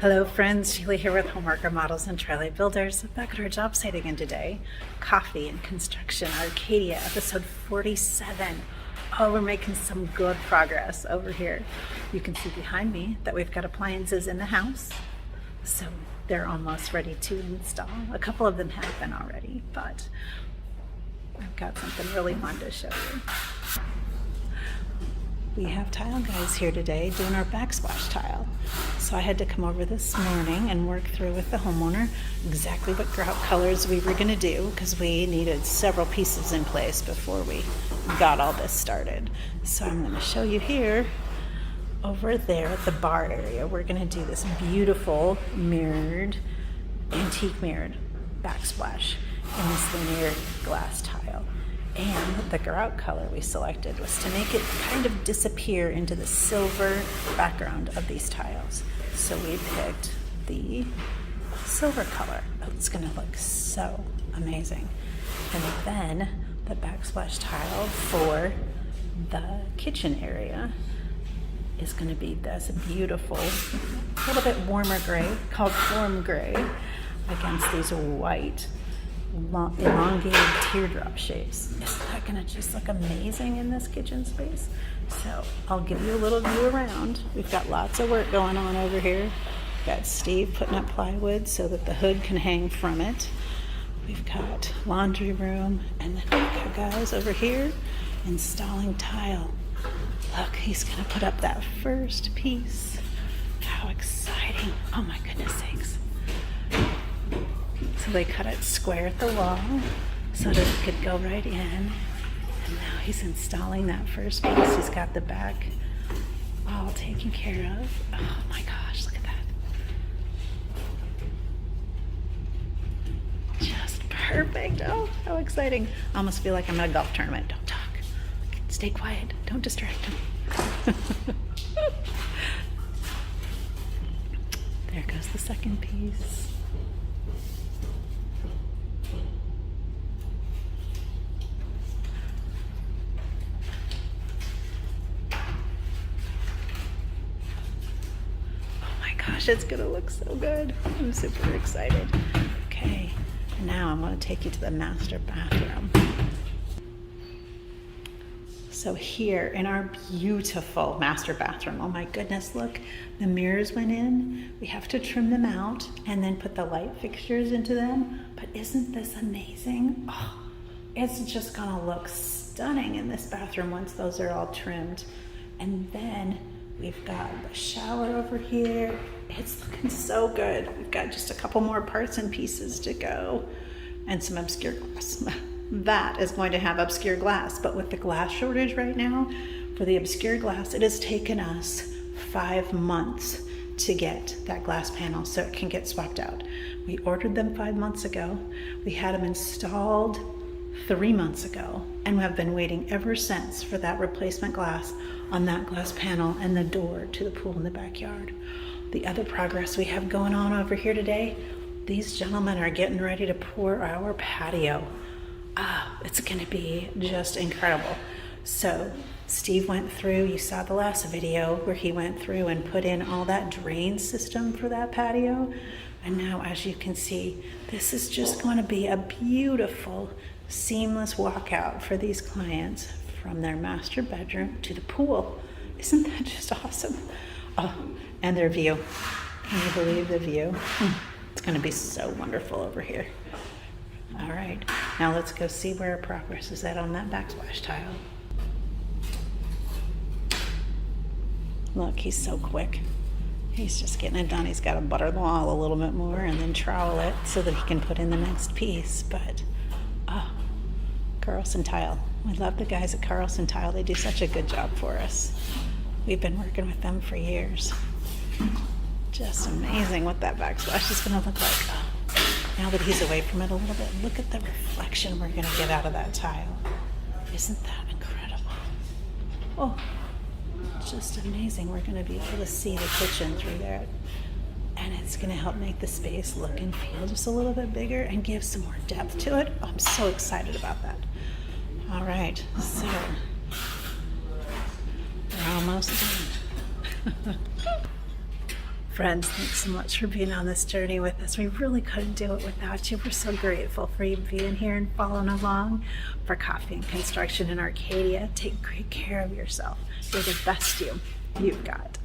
Hello friends, Julie here with Homeworker Models and Trailer Builders. Back at our job site again today. Coffee and Construction Arcadia, episode 47. Oh, we're making some good progress over here. You can see behind me that we've got appliances in the house. So they're almost ready to install. A couple of them have been already, but I've got something really fun to show you. We have tile guys here today doing our backsplash tile. So I had to come over this morning and work through with the homeowner exactly what grout colors we were gonna do because we needed several pieces in place before we got all this started. So I'm gonna show you here, over there at the bar area, we're gonna do this beautiful mirrored, antique mirrored backsplash in this linear glass tile. And the grout color we selected was to make it kind of disappear into the silver background of these tiles. So we picked the silver color. Oh, it's gonna look so amazing. And then the backsplash tile for the kitchen area is gonna be this beautiful, a little bit warmer gray called form gray against these white elongated teardrop shapes. Isn't that gonna just look amazing in this kitchen space? So I'll give you a little view around. We've got lots of work going on over here. We've got Steve putting up plywood so that the hood can hang from it. We've got laundry room, and then we've got guys over here installing tile. Look, he's gonna put up that first piece. How exciting. Oh my goodness sakes. So they cut it square at the wall so that it could go right in. And now he's installing that first piece. He's got the back all taken care of. Oh my gosh, look at that. Just perfect. Oh, how exciting. I almost feel like I'm at a golf tournament. Don't talk. Stay quiet. Don't distract him. There goes the second piece. Gosh, it's gonna look so good. I'm super excited. Okay, and now I'm gonna take you to the master bathroom. So here in our beautiful master bathroom, oh my goodness, look, the mirrors went in. We have to trim them out and then put the light fixtures into them. But isn't this amazing? Oh, it's just gonna look stunning in this bathroom once those are all trimmed. And then we've got the shower over here. It's looking so good. We've got just a couple more parts and pieces to go and some obscure glass. That is going to have obscure glass, but with the glass shortage right now, for the obscure glass, it has taken us 5 months to get that glass panel so it can get swapped out. We ordered them 5 months ago. We had them installed 3 months ago, and have been waiting ever since for that replacement glass on that glass panel and the door to the pool in the backyard. The other progress we have going on over here today, these gentlemen are getting ready to pour our patio. It's gonna be just incredible. So Steve went through, you saw the last video where he went through and put in all that drain system for that patio. And now, as you can see, this is just going to be a beautiful, seamless walkout for these clients from their master bedroom to the pool. Isn't that just awesome? Oh, and their view. Can you believe the view? It's going to be so wonderful over here. All right, now let's go see where our progress is at on that backsplash tile. Look, he's so quick. He's just getting it done. He's got to butter the wall a little bit more and then trowel it so that he can put in the next piece. But, Carlson Tile. We love the guys at Carlson Tile. They do such a good job for us. We've been working with them for years. Just amazing what that backsplash is going to look like. Oh, now that he's away from it a little bit, look at the reflection we're going to get out of that tile. Isn't that incredible? Oh. Just amazing. We're going to be able to see the kitchen through there, and it's going to help make the space look and feel just a little bit bigger and give some more depth to it. I'm so excited about that. All right, so we're almost done. Friends, thanks so much for being on this journey with us. We really couldn't do it without you. We're so grateful for you being here and following along. For Coffee and Construction in Arcadia, take great care of yourself. You're the best you've got.